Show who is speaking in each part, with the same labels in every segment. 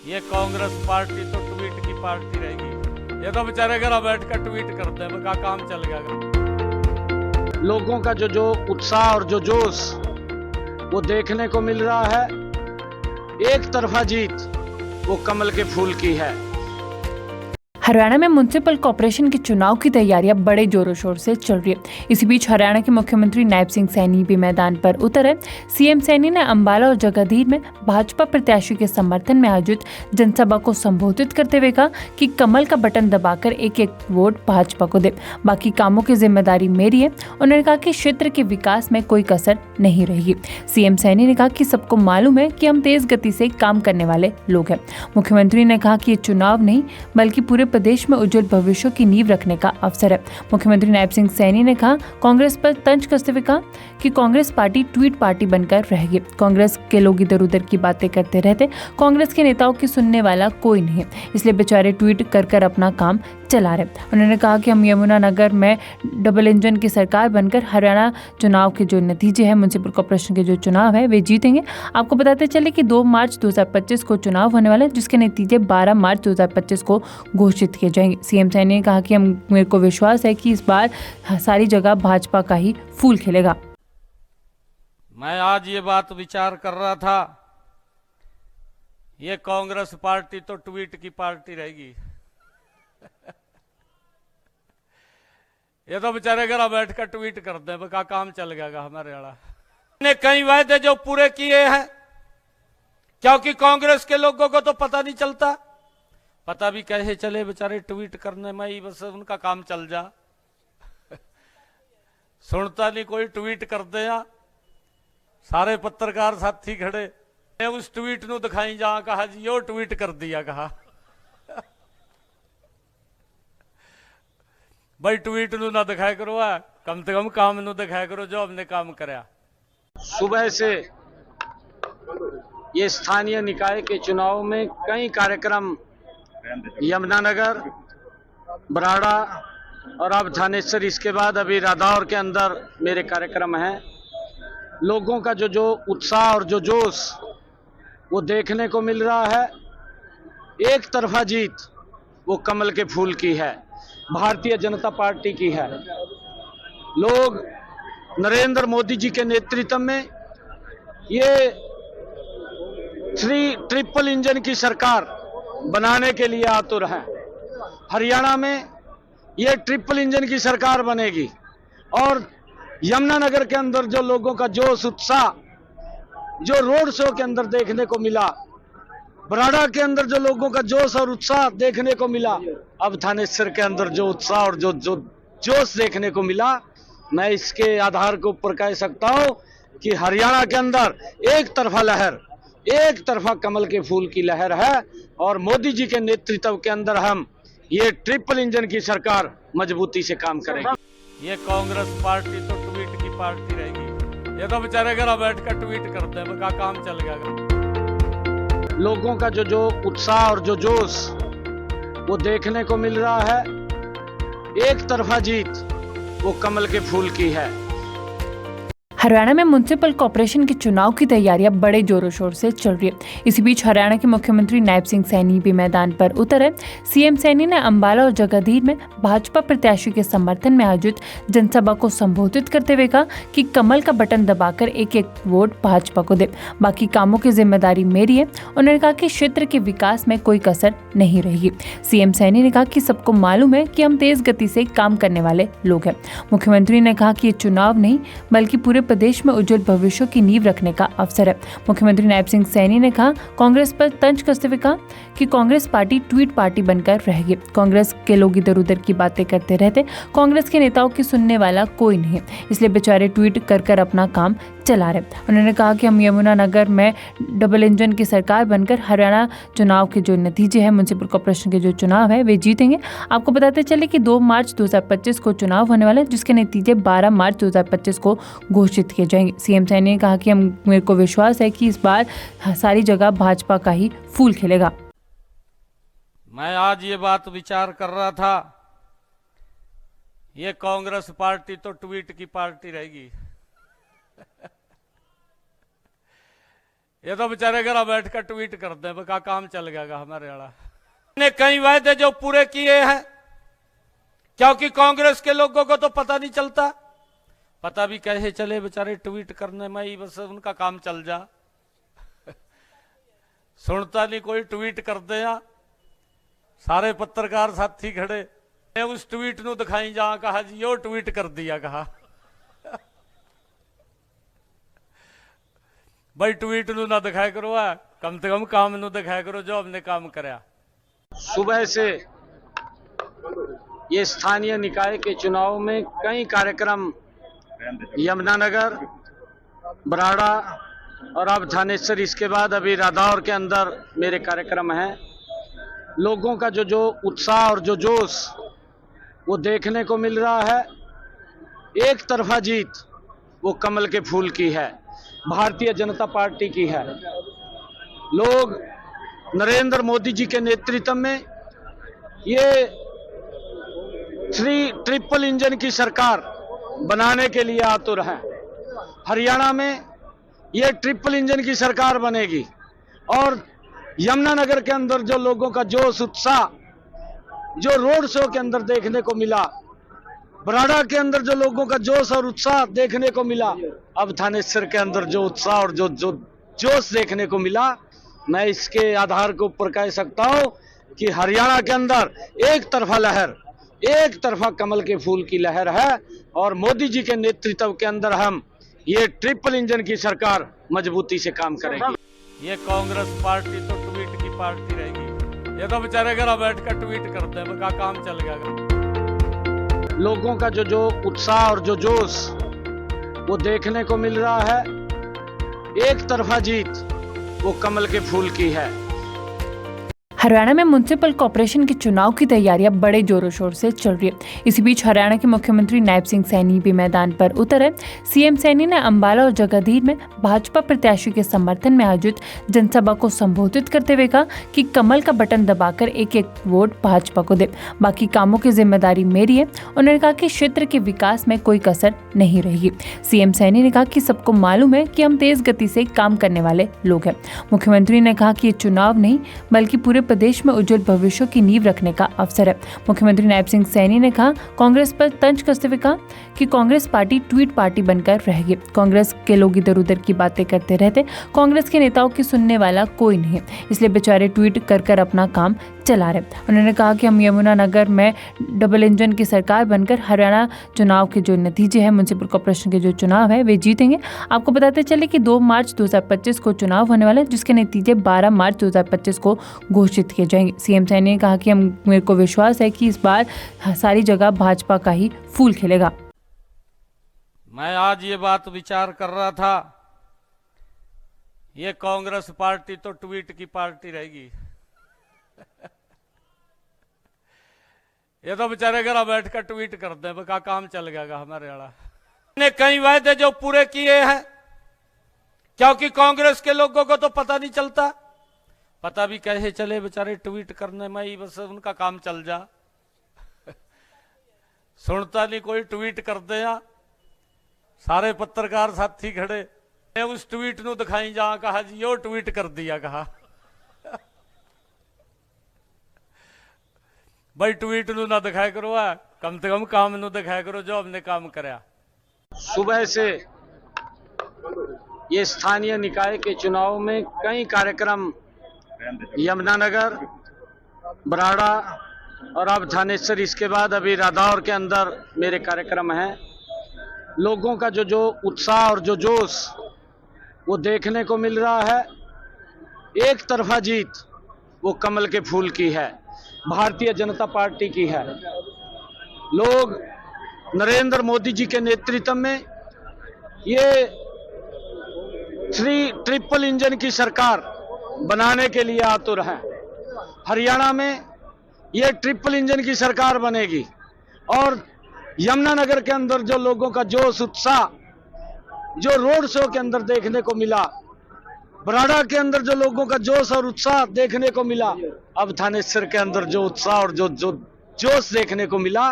Speaker 1: ये कांग्रेस पार्टी तो ट्वीट की पार्टी रहेगी। ये तो बेचारे घर बैठ कर ट्वीट करते हैं, उनका काम चल गया।
Speaker 2: लोगों का जो उत्साह और जो जोश वो देखने को मिल रहा है। एक तरफा जीत वो कमल के फूल की है।
Speaker 3: हरियाणा में म्युनिसिपल कॉर्पोरेशन के चुनाव की तैयारियां बड़े जोरों शोर से चल रही है। इसी बीच हरियाणा के मुख्यमंत्री नायब सिंह सैनी भी मैदान पर उतरे। सीएम सैनी ने अंबाला और जगाधरी में भाजपा प्रत्याशी के समर्थन में आयोजित जनसभा को संबोधित करते हुए कहा कि कमल का बटन दबाकर एक एक वोट भाजपा को दे, बाकी कामों की जिम्मेदारी मेरी है। उन्होंने कहा कि क्षेत्र के विकास में कोई कसर नहीं रहेगी। सीएम सैनी ने कहा कि सबको मालूम है कि हम तेज गति से काम करने वाले लोग हैं। मुख्यमंत्री ने कहा कि ये चुनाव नहीं बल्कि पूरे प्रदेश में उज्जवल भविष्य की नींव रखने का अवसर है। मुख्यमंत्री नायब सिंह सैनी ने कहा कांग्रेस पर तंज कसते हुए कहा कि कांग्रेस पार्टी ट्वीट पार्टी बनकर रहेगी। कांग्रेस के लोग इधर उधर की बातें करते रहते, कांग्रेस के नेताओं की सुनने वाला कोई नहीं है, इसलिए बेचारे ट्वीट कर कर अपना काम चला रहे। उन्होंने कहा कि हम यमुनानगर में डबल इंजन की सरकार बनकर हरियाणा चुनाव के जो नतीजे हैं, म्युनिसिपल कॉर्पोरेशन के जो चुनाव है वे जीतेंगे। आपको बताते चले कि 2 मार्च 2025 को चुनाव होने वाला है, जिसके नतीजे 12 मार्च 2025 को घोषित किए जाएंगे। सीएम सैनी ने कहा कि मेरे को विश्वास है कि इस बार सारी जगह भाजपा का ही फूल खिलेगा।
Speaker 1: मैं आज ये बात विचार कर रहा था, ये कांग्रेस पार्टी तो ट्वीट की पार्टी रहेगी। ये तो बेचारे घर बैठ कर ट्वीट करते हैं, उनका काम चल गया हमारे वाला। ने कई वायदे जो पूरे किए हैं, क्योंकि कांग्रेस के लोगों को तो पता नहीं चलता, पता भी कैसे चले बेचारे ट्वीट करने में ही बस उनका काम चल जा। सुनता नहीं कोई, ट्वीट करते हैं। सारे पत्रकार साथी खड़े उस ट्वीट नु दिखाई जा, कहा जी यो ट्वीट कर दिया, कहा भाई ट्वीट नु ना दिखाया करो, कम से कम काम नु दिखाया करो जो हमने काम कराया।
Speaker 2: सुबह से ये स्थानीय निकाय के चुनाव में कई कार्यक्रम यमुनानगर, बराड़ा और अब थानेसर, इसके बाद अभी रादौर के अंदर मेरे कार्यक्रम हैं। लोगों का जो उत्साह और जो जोश वो देखने को मिल रहा है। एक तरफा जीत वो कमल के फूल की है, भारतीय जनता पार्टी की है। लोग नरेंद्र मोदी जी के नेतृत्व में ये ट्रिपल इंजन की सरकार बनाने के लिए आतुर हैं। हरियाणा में ये ट्रिपल इंजन की सरकार बनेगी और यमुनानगर के अंदर जो लोगों का जोश उत्साह जो रोड शो के अंदर देखने को मिला, बराड़ा के अंदर जो लोगों का जोश और उत्साह देखने को मिला, अब थानेसर के अंदर जो उत्साह और जो जोश देखने को मिला, मैं इसके आधार के ऊपर कह सकता हूं कि हरियाणा के अंदर एक तरफा लहर, एक तरफा कमल के फूल की लहर है और मोदी जी के नेतृत्व के अंदर हम ये ट्रिपल इंजन की सरकार मजबूती से काम करेंगे।
Speaker 1: ये कांग्रेस पार्टी तो ट्वीट की पार्टी रहेगी। ये तो बेचारे घर बैठ कर ट्वीट करते हैं, उनका काम चल गया।
Speaker 2: लोगों का जो उत्साह और जो जोश वो देखने को मिल रहा है। एक तरफा जीत वो कमल के फूल की है।
Speaker 3: हरियाणा में म्युनिसिपल कॉर्पोरेशन के चुनाव की तैयारियां बड़े जोरों शोर से चल रही है। इसी बीच हरियाणा के मुख्यमंत्री नायब सिंह सैनी भी मैदान पर उतरे। सीएम सैनी ने अंबाला और जगाधरी में भाजपा प्रत्याशी के समर्थन में आयोजित जनसभा को संबोधित करते हुए कहा कि कमल का बटन दबाकर एक एक वोट भाजपा को दे, बाकी कामों की जिम्मेदारी मेरी है। उन्होंने कहा कि क्षेत्र के विकास में कोई कसर नहीं रहेगी। सीएम सैनी ने कहा कि सबको मालूम है कि हम तेज गति से काम करने वाले लोग हैं। मुख्यमंत्री ने कहा कि ये चुनाव नहीं बल्कि पूरे प्रदेश में उज्जवल भविष्य की नींव रखने का अवसर है। मुख्यमंत्री नायब सिंह सैनी ने कहा कांग्रेस पर तंज कसते हुए कहा कि कांग्रेस पार्टी ट्वीट पार्टी बनकर रहेगी। कांग्रेस के लोग इधर उधर की बातें करते रहते, कांग्रेस के नेताओं की सुनने वाला कोई नहीं है, इसलिए बेचारे ट्वीट कर कर अपना काम चला रहे। उन्होंने कहा कि हम यमुनानगर में डबल इंजन की सरकार बनकर हरियाणा चुनाव के जो नतीजे हैं, म्युनिसिपल कॉर्पोरेशन के जो चुनाव है वे जीतेंगे। आपको बताते चले कि 2 मार्च 2025 को चुनाव होने वाला है, जिसके नतीजे 12 मार्च 2025 को घोषित किए जाएंगे। सीएम सैनी ने कहा कि मेरे को विश्वास है कि इस बार सारी जगह भाजपा का ही फूल खिलेगा।
Speaker 1: मैं आज ये बात विचार कर रहा था, ये कांग्रेस पार्टी तो ट्वीट की पार्टी रहेगी। ये तो बेचारे घर बैठ कर ट्वीट करते हैं का काम चल गया हमारे वाला ने कई वायदे जो पूरे किए हैं, क्योंकि कांग्रेस के लोगों को तो पता नहीं चलता, पता भी कैसे चले बेचारे ट्वीट करने में ही बस उनका काम चल जा। सुनता नहीं कोई, ट्वीट करते हैं सारे पत्रकार साथी खड़े, उस ट्वीट नु दिखाई जा, कहा जी यो ट्वीट कर दिया, कहा भाई ट्वीट नु ना दिखाया करो, कम से कम काम नु दिखाया करो जो हमने काम कराया।
Speaker 2: सुबह से ये स्थानीय निकाय के चुनाव में कई कार्यक्रम यमुनानगर, बराड़ा और अब थानेसर, इसके बाद अभी रादौर के अंदर मेरे कार्यक्रम हैं। लोगों का जो उत्साह और जो जोश वो देखने को मिल रहा है। एक तरफा जीत वो कमल के फूल की है, भारतीय जनता पार्टी की है। लोग नरेंद्र मोदी जी के नेतृत्व में ये ट्रिपल इंजन की सरकार बनाने के लिए आतुर हैं। हरियाणा में ये ट्रिपल इंजन की सरकार बनेगी और यमुनानगर के अंदर जो लोगों का जोश उत्साह जो रोड शो के अंदर देखने को मिला, बराड़ा के अंदर जो लोगों का जोश और उत्साह देखने को मिला, अब थानेसर के अंदर जो उत्साह और जो जोश देखने को मिला, मैं इसके आधार के ऊपर कह सकता हूं कि हरियाणा के अंदर एक तरफा लहर, एक तरफा कमल के फूल की लहर है और मोदी जी के नेतृत्व के अंदर हम ये ट्रिपल इंजन की सरकार मजबूती से काम करेगी।
Speaker 1: ये कांग्रेस पार्टी तो ट्वीट की पार्टी रहेगी, ये तो बेचारे घर बैठ कर ट्वीट करते हैं का काम चल गया।
Speaker 2: लोगों का जो उत्साह और जो जोश वो देखने को मिल रहा है। एक तरफा जीत वो कमल के फूल की है।
Speaker 3: हरियाणा में म्युनिसिपल कॉर्पोरेशन के चुनाव की तैयारियां बड़े जोरों शोर से चल रही है। इसी बीच हरियाणा के मुख्यमंत्री नायब सिंह सैनी भी मैदान पर उतरे। सीएम सैनी ने अंबाला और जगाधरी में भाजपा प्रत्याशी के समर्थन में आयोजित जनसभा को संबोधित करते हुए कहा कि कमल का बटन दबाकर एक एक वोट भाजपा को दे, बाकी कामों की जिम्मेदारी मेरी है। उन्होंने कहा कि क्षेत्र के विकास में कोई कसर नहीं रहेगी। सीएम सैनी ने कहा कि सबको मालूम है कि हम तेज गति से काम करने वाले लोग हैं। मुख्यमंत्री ने कहा कि ये चुनाव नहीं बल्कि पूरे प्रदेश में उज्जवल भविष्य की नींव रखने का अवसर है। मुख्यमंत्री नायब सिंह सैनी ने कहा कांग्रेस पर तंज कसते हुए कहा कि कांग्रेस पार्टी ट्वीट पार्टी बनकर रहेगी। कांग्रेस के लोग इधर उधर की बातें करते रहते, कांग्रेस के नेताओं की सुनने वाला कोई नहीं, इसलिए बेचारे ट्वीट कर कर अपना काम चला रहे। उन्होंने कहा कि हम यमुनानगर में डबल इंजन की सरकार बनकर हरियाणा चुनाव के जो नतीजे हैं, म्युनिसिपल कॉर्पोरेशन के जो चुनाव है वे जीतेंगे। आपको बताते चले कि 2 मार्च 2025 को चुनाव होने वाले हैं, जिसके नतीजे 12 मार्च 2025 को घोषित किए जाएंगे। सीएम सैनी ने कहा कि मेरे को विश्वास है कि इस बार सारी जगह भाजपा का ही फूल खिलेगा।
Speaker 1: मैं आज ये बात विचार कर रहा था, ये कांग्रेस पार्टी तो ट्वीट की पार्टी रहेगी। ये तो बेचारे घर बैठ कर ट्वीट करते हैं का काम चल गया हमारे वाला ने कई वायदे जो पूरे किए हैं, क्योंकि कांग्रेस के लोगों को तो पता नहीं चलता, पता भी कैसे चले बेचारे ट्वीट करने में ही बस उनका काम चल जा। सुनता नहीं कोई, ट्वीट करते हैं सारे पत्रकार साथी खड़े, उस ट्वीट नु दिखाई जा, कहा जी यो ट्वीट कर दिया, कहा भाई ट्वीट नु ना दिखाया करो, कम से कम काम नु दिखाया करो जो हमने काम कराया।
Speaker 2: सुबह से ये स्थानीय निकाय के चुनाव में कई कार्यक्रम यमुनानगर, बराड़ा और अब थानेसर, इसके बाद अभी रादौर के अंदर मेरे कार्यक्रम हैं। लोगों का जो उत्साह और जो जोश वो देखने को मिल रहा है। एक तरफा जीत वो कमल के फूल की है, भारतीय जनता पार्टी की है। लोग नरेंद्र मोदी जी के नेतृत्व में ये ट्रिपल इंजन की सरकार बनाने के लिए आतुर हैं। हरियाणा में ये ट्रिपल इंजन की सरकार बनेगी और यमुनानगर के अंदर जो लोगों का जोश उत्साह जो रोड शो के अंदर देखने को मिला, बराड़ा के अंदर जो लोगों का जोश और उत्साह देखने को मिला, अब थानेसर के अंदर जो उत्साह और जो जोश देखने को मिला,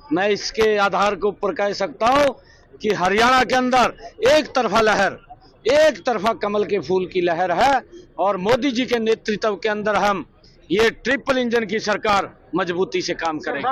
Speaker 2: मैं इसके आधार के ऊपर कह सकता हूं कि हरियाणा के अंदर एक तरफा लहर, एक तरफा कमल के फूल की लहर है और मोदी जी के नेतृत्व के अंदर हम ये ट्रिपल इंजन की सरकार मजबूती से काम करेगी।